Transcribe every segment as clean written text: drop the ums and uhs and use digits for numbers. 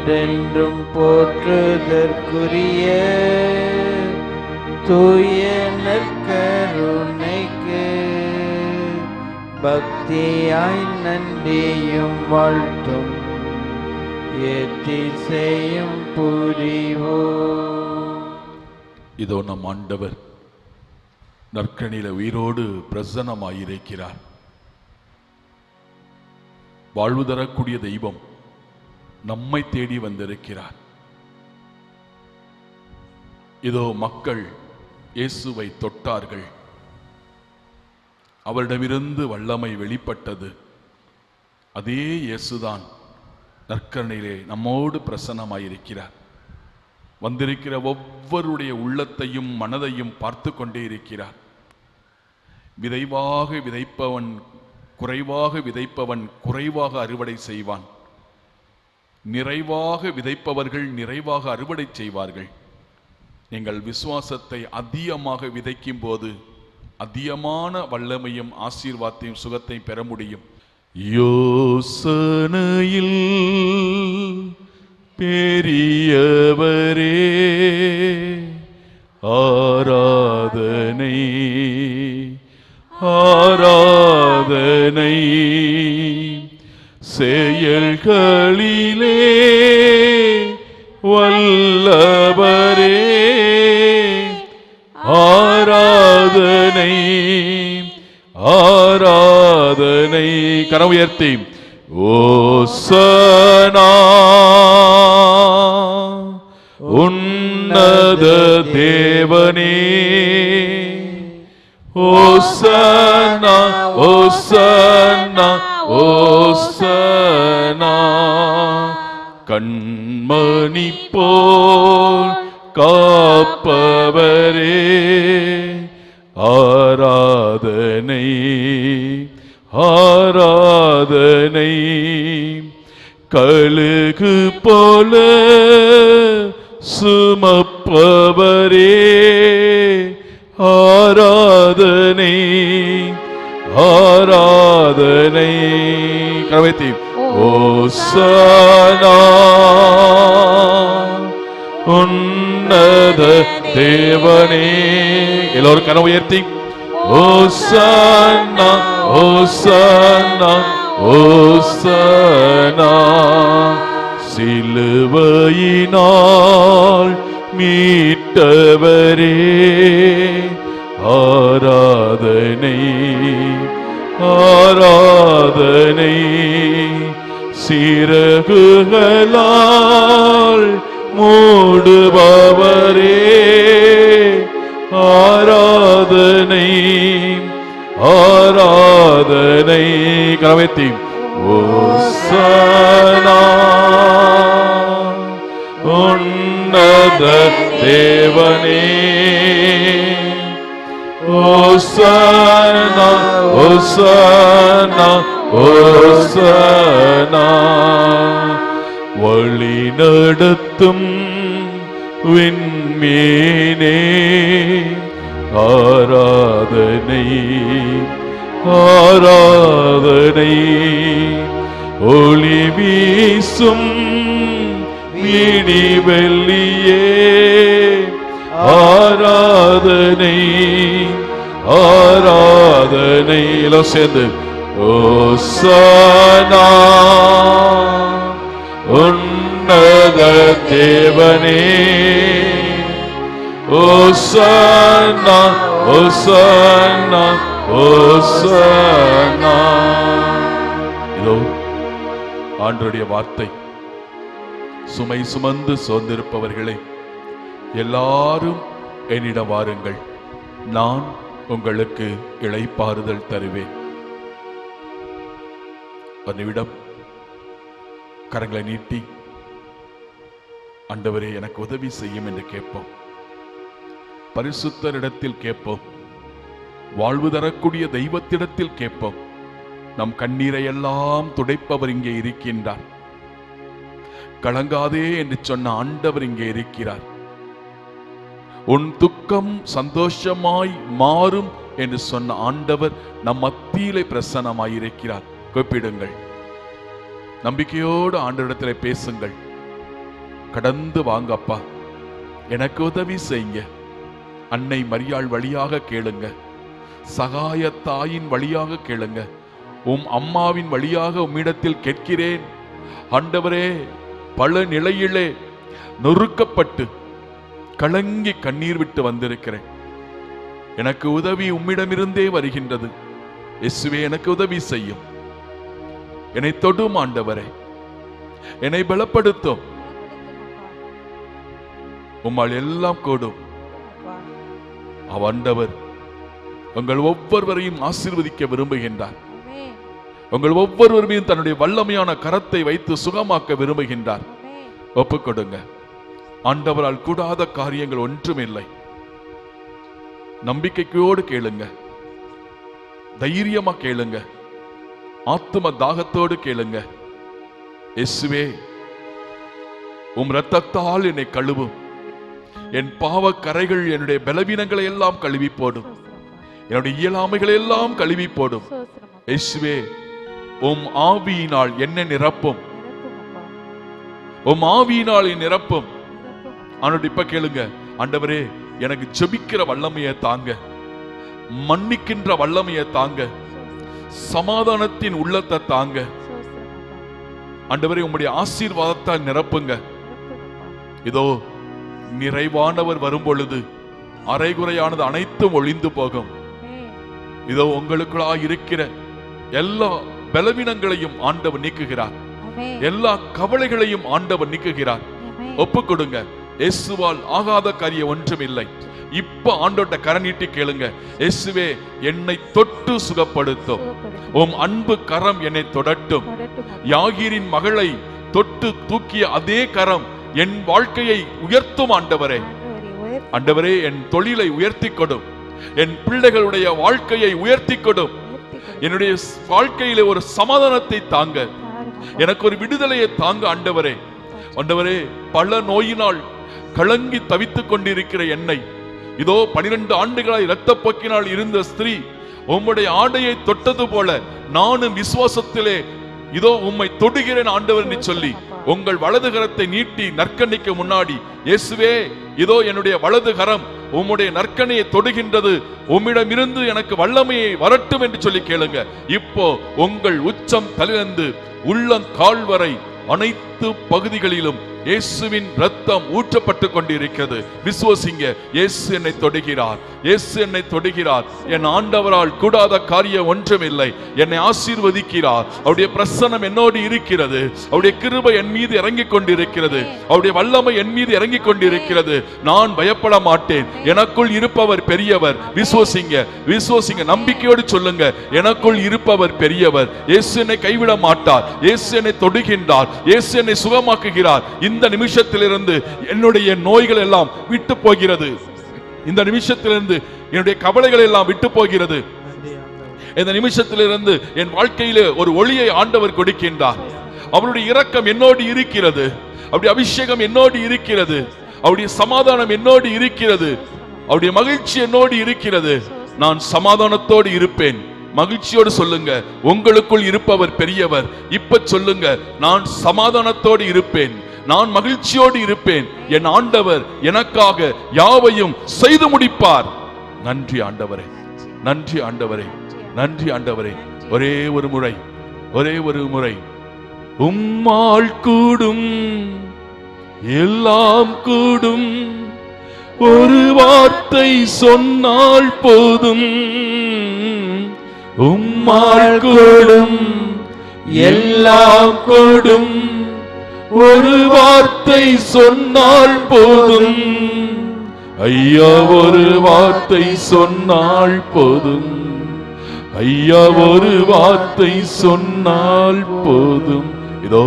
என்றென்றும் போற்றுதற்குரிய தூய நற்கருணைக்கு பக்தியாய் நன்றியும் வாழ்த்தும் ஏத்தி செய்யும் புரிவோம். இதோ நம் ஆண்டவர் நற்கனில உயிரோடு பிரசன்னமாயிருக்கிறார். வாழ்வு தரக்கூடிய தெய்வம் நம்மை தேடி வந்திருக்கிறார். இதோ மக்கள் இயேசுவை தொட்டார்கள், அவரிடமிருந்து வல்லமை வெளிப்பட்டது. அதே இயேசுதான் நற்கருணையிலே நம்மோடு பிரசன்னமாயிருக்கிறார். வந்திருக்கிற ஒவ்வொருடைய உள்ளத்தையும் மனதையும் பார்த்து கொண்டே இருக்கிறார். விரைவாக விதைப்பவன் குறைவாக விதைப்பவன் குறைவாக அறுவடை செய்வான். நிறைவாக விதைப்பவர்கள் நிறைவாக அறுவடை செய்வார்கள். நீங்கள் விசுவாசத்தை அதிகமாக விதைக்கும் போது அதிகமான வல்லமையும் ஆசீர்வாதத்தையும் சுகத்தையும் பெற முடியும். யோசனையில் பெரியவரே ஆராதனை ஆராதனை, செயல்களிலே வல்லவரே ஆராதனை ஆராதனை. கரம் உயர்த்தி ஓசனா உன்னத தேவனே, ஓசனா ஓசனா ஓசனா. கண்மணி போல் காப்பவரே ஆராதனை ஆராதனை. கழுகு போல சுமப்பவரே ஆராதனை ஆராதனை. கரவைத்தி ஓசனா உன்னத தேவனே. எல்லோரும் கரம் உயர்த்தி ஓசனா ஓசனா ஓசனா. சிலுவையினால் மீட்டவரே ஆராதனை ஆராதனை. சிறகுகளால் மூடுபவரே ஆராதனை ஆராதனை. கரவேத்தி ஓசனா உன்னத தேவனே ஓசனா ஓசனா ஓசனா. வழி நடத்தும் விண்மீனே ஆராதனை ஆராதனை. ஒளி வீசும் விடிவெள்ளியே ஆராதனை ஆராதனை. எல்லாம் சேர்ந்து ஓசனா உன்னத தேவனே ஓசனா ஓசனா ஓசனா. இதோ ஆண்டவருடைய வார்த்தை. சுமை சுமந்து சோர்ந்திருப்பவர்களே எல்லாரும் என்னிடம் வாருங்கள், நான் உங்களுக்கு இளைப்பாறுதல் தருவேன். ஒரு நிமிடம் கரங்களை நீட்டி ஆண்டவரே எனக்கு உதவி செய்யும் என்று கேட்போம். பரிசுத்தரிடத்தில் கேட்போம். வாழ்வு தரக்கூடிய தெய்வத்திடத்தில் கேட்போம். நம் கண்ணீரை எல்லாம் துடைப்பவர் இங்கே இருக்கின்றார். கலங்காதே என்று சொன்ன ஆண்டவர் இங்கே இருக்கிறார். உன் துக்கம் சந்தோஷமாய் மாறும் என்று சொன்ன ஆண்டவர் நம் மத்தியிலே பிரசன்னமாயிருக்கிறார். கூப்பிடுங்கள், நம்பிக்கையோடு ஆண்டவரிடத்திலே பேசுங்கள். கடந்து வாங்க அப்பா, எனக்கு உதவி செய்யுங்க. அன்னை மரியாள் வழியாக கேளுங்க, சகாய தாயின் வழியாக கேளுங்க, உம் அம்மாவின் வழியாக உம்மிடத்தில் கேட்கிறேன். ஆண்டவரே, பல நிலையிலே நொறுக்கப்பட்டு கலங்கி கண்ணீர் விட்டு வந்திருக்கிறேன். எனக்கு உதவி உம்மிடமிருந்தே வருகின்றது. இயேசுவே, எனக்கு உதவி செய்யும். என்னை தொடும் ஆண்டவரே, என்னை பலப்படுத்தும். உம்மால் எல்லாம் கூடும். ஆண்டவர் உங்கள் ஒவ்வொருவரையும் ஆசீர்வதிக்க விரும்புகின்றார். உங்கள் ஒவ்வொருவரையும் தன்னுடைய வல்லமையான கரத்தை வைத்து சுகமாக்க விரும்புகின்றார். ஒப்புக் கொடுங்க. ஆண்டவரால் கூடாத காரியங்கள் ஒன்றுமில்லை. நம்பிக்கையோடு கேளுங்க, தைரியமா கேளுங்க, ஆத்தும தாகத்தோடு கேளுங்க. இயேசுவே, உம் இரத்தத்தால் என்னை கழுவும். என் பாவ கரைகள், என்னுடைய பலவீனங்களை எல்லாம் கழுவி போடும். என்னுடைய இயலாமைகளை எல்லாம் கழுவி போடும். இயேசுவே, உம் ஆவியினால் என்னை நிரப்பும். உம் ஆவியினால் நிரப்பும். ஆண்டவரே, இப்ப கேளுங்க. ஆண்டவரே, எனக்கு ஜெபிக்கிற வல்லமையை தாங்க, மன்னிக்கின்ற வல்லமையை தாங்க, சமாதானத்தின் உள்ளத்தை தாங்க. ஆண்டவரே, உம்முடைய ஆசீர்வாதத்தால் நிரப்புங்க. இதோ நிறைவானவர் வரும் பொழுது அரைகுறையானது அனைத்தும் ஒளிந்து போகும். இதோ உங்களுக்குள்ளா இருக்கிற எல்லா பலவீனங்களையும் ஆண்டவர் நீக்குகிறார். எல்லா கவலைகளையும் ஆண்டவர் நீக்குகிறார். ஒப்புக் கொடுங்க. இயேசுவால் ஆகாத காரியம் ஒன்றும் இல்லை. இப்ப ஆண்டவர்ட்ட கரநீட்டி கேளுங்க. இயேசுவே, என்னை தொட்டு சுகப்படுத்தும். உம் அன்பு கரம் என்னை தொடட்டும். யாகீரின் மகளை தொட்டு தூக்கிய அதே கரம் என் வாழ்க்கையை உயர்த்தும். ஆண்டவரே, ஆண்டவரே, என் தொழிலை உயர்த்தி கொடும். என் பிள்ளைகளுடைய வாழ்க்கையை உயர்த்தி கொடும். என்னுடைய வாழ்க்கையில ஒரு சமாதானத்தை தாங்க, எனக்கு ஒரு விடுதலையை தாங்க. ஆண்டவரே, ஆண்டவரே, பல நோயினால் கலங்கி தவித்துக் கொண்டிருக்கிற என்னை, இதோ 12 ஆண்டுகளாய் இரத்தப்போக்கினால் இருந்த ஸ்திரீ உம்முடைய ஆடையை தொட்டது போல நானும் விசுவாசத்திலே இதோ உம்மை தொடுகிறேன் ஆண்டவர் என்று சொல்லி உங்கள் வலது கரத்தை நீட்டி நற்கண்ணிக்கு முன்னாடி, இயேசுவே, இதோ என்னுடைய வலது கரம் உம்முடைய நற்கண்ணியை தொடுகின்றது. உம்மிடமிருந்து எனக்கு வல்லமையை வரட்டும் என்று சொல்லி கேளுங்க. இப்போ உங்கள் உச்சம் தலையிலிருந்து உள்ளங்கால் வரை அனைத்து பகுதிகளிலும் இயேசுவின் ரத்தம் ஊற்றப்பட்டு கொண்டிருக்கிறது. விசுவாசிங்க. இயேசு என்னை தொடுகிறார். இயேசு என்னை தொடுகிறார். என் ஆண்டவரால் கூடாத காரியம் ஒன்றுமில்லை. என்னை ஆசீர்வதிக்கிறார். அவருடைய பிரசன்னம் என்னோடு இருக்கிறது. அவருடைய கிருபை என் மீது இறங்கிக் கொண்டிருக்கிறது. அவருடைய வல்லமை என் மீது இறங்கிக் கொண்டிருக்கிறது. நான் பயப்பட மாட்டேன். எனக்குள் இருப்பவர் பெரியவர். விசுவாசிங்க, விசுவாசிங்க. நம்பிக்கையோடு சொல்லுங்க, எனக்குள் இருப்பவர் பெரியவர். இயேசு என்னை கைவிட மாட்டார். இயேசு என்னை தொடுகின்றார். இயேசு என்னை சுகமாக்குகிறார். இந்த நிமிஷத்திலிருந்து என்னுடைய நோய்கள் எல்லாம் விட்டு போகிறது. இந்த நிமிஷத்திலிருந்து என்னுடைய கவலைகள் எல்லாம் விட்டு போகிறது. இந்த நிமிஷத்திலிருந்து என் வாழ்க்கையிலே ஒரு ஒளியை ஆண்டவர் கொடுக்கின்றார். அவருடைய இரக்கம் என்னோடு இருக்கிறது. அவருடைய அபிஷேகம் என்னோடு இருக்கிறது. அவருடைய சமாதானம் என்னோடு இருக்கிறது. அவருடைய மகிழ்ச்சி என்னோடு இருக்கிறது. நான் சமாதானத்தோடு இருப்பேன். மகிழ்ச்சியோடு சொல்லுங்க, உங்களுக்குள் இருப்பவர் பெரியவர். இப்ப சொல்லுங்க, நான் சமாதானத்தோடு இருப்பேன், நான் மகிழ்ச்சியோடு இருப்பேன். என் ஆண்டவர் எனக்காக யாவையும் செய்து முடிப்பார். நன்றி ஆண்டவரே, நன்றி ஆண்டவரே, நன்றி ஆண்டவரே. ஒரே ஒரு முறை உம்மால் கூடும், எல்லாம் கூடும். ஒரு வார்த்தை சொன்னால் போதும். உம்மால் கூடும், எல்லாம் கூடும். ஒரு வார்த்தை சொன்னால் போதும். ஐயா, ஒரு வார்த்தை சொன்னால் போதும். ஐயா, ஒரு வார்த்தை சொன்னால் போதும். இதோ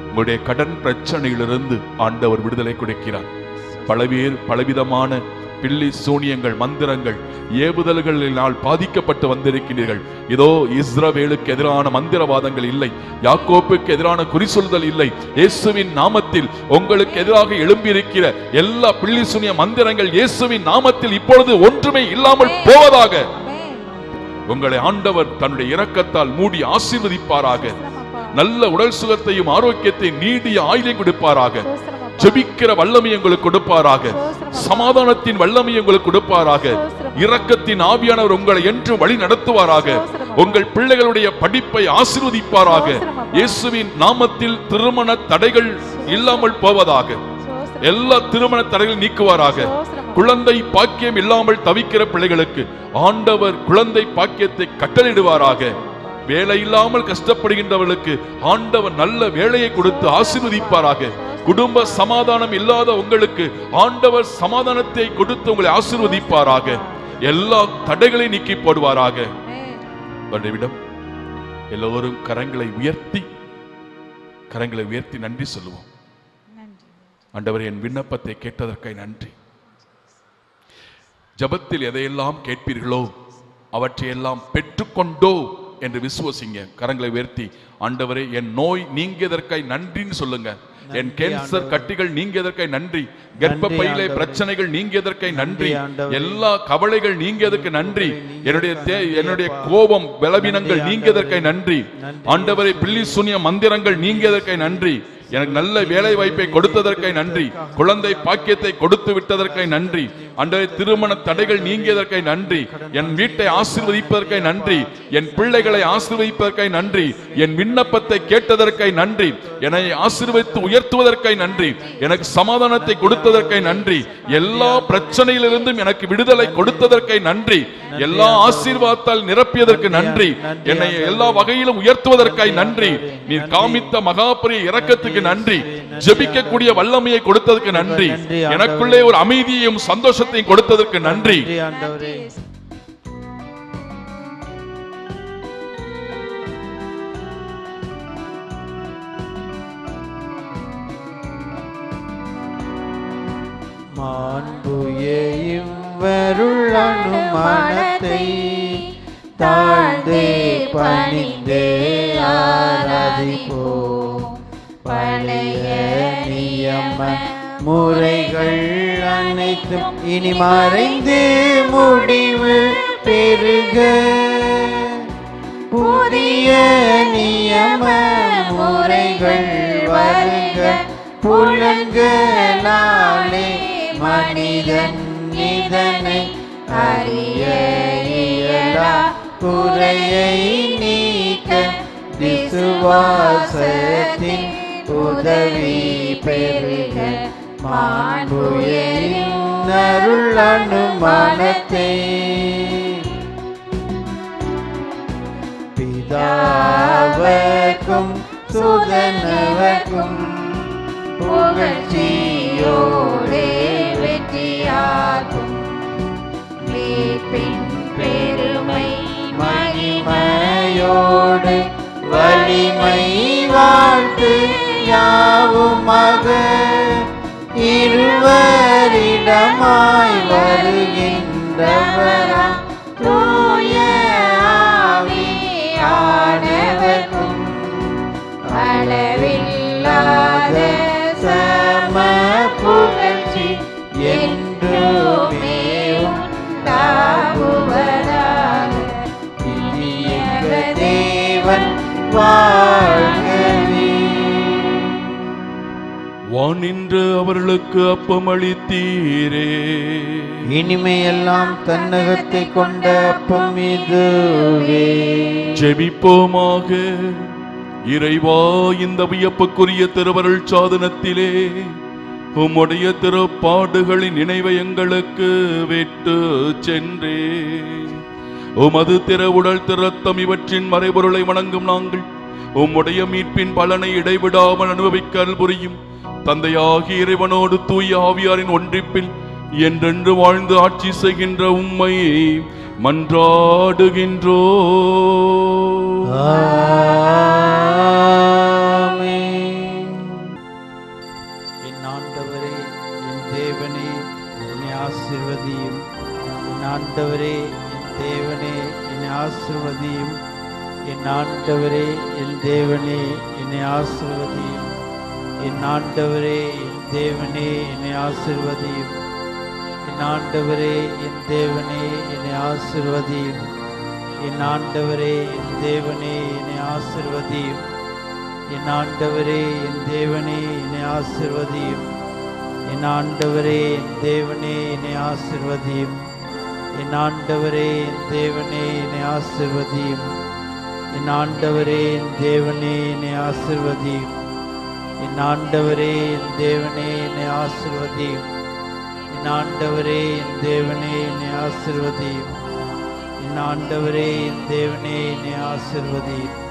உங்களுடைய கடன் பிரச்சனையிலிருந்து ஆண்டவர் விடுதலை கொடுக்கிறார். பலவிதமான பில்லி சூனியங்கள், மந்திரங்கள், ஏவுதல்களினால் பாதிக்கப்பட்டு வந்திருக்கிறீர்கள். இதோ இஸ்ரவேலுக்கு எதிரான மந்திரவாதங்கள் இல்லை, யாக்கோப்புக்கு எதிரான குறிசொல்லுதல் இல்லை. இயேசுவின் நாமத்தில் உங்களுக்கு எதிராக எழும்பியிருக்கிற எல்லா பில்லி சூனிய மந்திரங்கள் இயேசுவின் நாமத்தில் இப்பொழுது ஒன்றுமே இல்லாமல் போவதாக. உங்களை ஆண்டவர் தன்னுடைய இரக்கத்தால் மூடி ஆசீர்வதிப்பாராக. நல்ல உடல் சுகத்தையும் ஆரோக்கியத்தையும் நீடிய ஆயுளையும் கொடுப்பாராக. ஜெபிக்கிற வல்லமை உங்களுக்கு கொடுப்பாராக. சமாதானத்தின் வல்லமை உங்களுக்கு கொடுப்பாராக. இரக்கத்தின் ஆவியானவர் உங்களை என்றும் வழி நடத்துவாராக. உங்கள் பிள்ளைகளுடைய படிப்பை ஆசீர்வதிப்பாராக. இயேசுவின் நாமத்தில் திருமண தடைகள் இல்லாமல் போவதாக. எல்லா திருமண தடைகள் நீக்குவாராக. குழந்தை பாக்கியம் இல்லாமல் தவிக்கிற பிள்ளைகளுக்கு ஆண்டவர் குழந்தை பாக்கியத்தை கட்டளையிடுவாராக. வேலை இல்லாமல் கஷ்டப்படுகின்றவர்களுக்கு ஆண்டவர் நல்ல வேலையை கொடுத்து ஆசீர்வதிப்பாராக. குடும்ப சமாதானம் இல்லாத உங்களுக்கு ஆண்டவர் சமாதானத்தை கொடுத்து உங்களை ஆசீர்வதிப்பாராக. எல்லா தடைகளை நீக்கி போடுவாராக. எல்லோரும் கரங்களை உயர்த்தி நன்றி சொல்லுவோம். ஆண்டவரே, என் விண்ணப்பத்தை கேட்டதற்காய் நன்றி. ஜபத்தில் எதையெல்லாம் கேட்பீர்களோ அவற்றையெல்லாம் பெற்றுக்கொண்டோ என்று விசுவசிங்க. கரங்களை உயர்த்தி, ஆண்டவரே என் நோய் நீங்கியதற்காய் நன்றின்னு சொல்லுங்க. என் கேன்சர் கட்டிகள் நீங்கியதற்காய் நன்றி. கர்ப்பப்பையிலே பிரச்சனைகள் நீங்கியதற்காய் நன்றி. எல்லா கவலைகள் நீங்கியதற்கு நன்றி. என்னுடைய கோபம் பலவீனங்கள் நீங்கியதற்காய் நன்றி. ஆண்டவரே, பில்லி சூனிய மந்திரங்கள் நீங்கியதற்காய் நன்றி. எனக்கு நல்ல வேலை வாய்ப்பை கொடுத்ததற்காய் நன்றி. குழந்தை பாக்கியத்தை கொடுத்து விட்டதற்காய் நன்றி. ஆண்டவரே, திருமண தடைகள் நீங்கியதற்காய் நன்றி. என் வீட்டை ஆசீர்வதிப்பதற்காய் நன்றி. என் பிள்ளைகளை ஆசீர்வதிப்பதற்காய் நன்றி. என் விண்ணப்பத்தை கேட்டதற்காய் நன்றி. என்னை ஆசீர்வதித்து உயர்த்துவதற்காய் நன்றி. எனக்கு சமாதானத்தை கொடுத்ததற்காய் நன்றி. எல்லா பிரச்சனையிலிருந்தும் எனக்கு விடுதலை கொடுத்ததற்காய் நன்றி. எல்லா ஆசீர்வாதத்தால் நிரப்பியதற்கு நன்றி. என்னை எல்லா வகையிலும் உயர்த்துவதற்காய் நன்றி. நீர் காமித்த மகாபெரிய இரக்கத்துக்கு நன்றி. ஜெபிக்கக்கூடிய வல்லமையை கொடுத்ததற்கு நன்றி. எனக்குள்ளே ஒரு அமைதியையும் சந்தோஷத்தையும் கொடுத்ததற்கு நன்றி. மாண்புயையும் வருள் அனுமானத்தை தாழ்ந்தே பணிந்தே ஆராதிப்போம். பழைய நியம முறைகள் அனைத்தும் இனி மறைந்து முடிவு பெறுக. புதிய நியம முறைகள் வருக. புலன்களாலே மனிதன் இதனை அறிய இயலா. குறையை நீக்க விசுவாசத்தின் உதவி பெறுக. மாண்புயையும் அருள் அனுமானத்தை பிதாவர்க்கும் சுதனவர்க்கும் புகழ்ச்சியோடே வெற்றியாகும். மீட்பின் பெருமை மகிமையோடு வலிமை வாழ்த்து யாவுமாக இருவரிடமாய் வருகின்றவரா தூய ஆவியானவர்க்கும் அளவில்லாத சம புகழ்ச்சி என்றுமே உண்டாகுவதாக. இனிய தேவன் வாழ்கவே. வானின்று அவர்களுக்கு அப்பம் அளித்தீரே. இனிமையெல்லாம் தன்னகத்தை கொண்ட அப்பம் இதுவே. ஜெபிப்போமாக. இறைவா, இந்த வியப்புக்குரிய திருவருள் சாதனத்திலே உம்முடைய திருப்பாடுகளின் நினைவை எங்களுக்கு விட்டு சென்றே. உமது திருவுடல் திருத்தம் இவற்றின் மறைபொருளை வணங்கும் நாங்கள் உம்முடைய மீட்பின் பலனை இடைவிடாமல் அனுபவிக்க அருள் புரியும். தந்தையாகி இறைவனோடு தூய ஆவியாரின் ஒன்றிப்பில் என்றென்று வாழ்ந்து ஆட்சி செய்கின்ற உம்மை மன்றாடுகின்றோ. என் ஆண்டவரே, என் தேவனே, என்னை ஆசீர்வதியும். என் ஆண்டவரே, என் தேவனே, என்னை ஆசீர்வதியும். என் ஆண்டவரே, என் தேவனே, என்னை ஆசீர்வதியும். என் ஆண்டவரே, என் தேவனே, என்னை ஆசீர்வதியும். என் ஆண்டவரே, என் தேவனே, என்னை ஆசீர்வதியும். என் ஆண்டவரே, என் தேவனே, என்னை ஆசீர்வதியும். என் ஆண்டவரே, என் தேவனே, என்னை ஆசீர்வதியும். என் ஆண்டவரே என் தேவனே என்னை ஆசிர்வதியும். என் ஆண்டவரே என் தேவனே என்னை ஆசிர்வதியும். என் ஆண்டவரே என் தேவனே என்னை ஆசிர்வதியும். என் ஆண்டவரே என் தேவனே என்னை ஆசிர்வதியும். என் ஆண்டவரே என் தேவனே என்னை ஆசிர்வதியும். என் ஆண்டவரே என் தேவனே என்னை ஆசிர்வதியும்.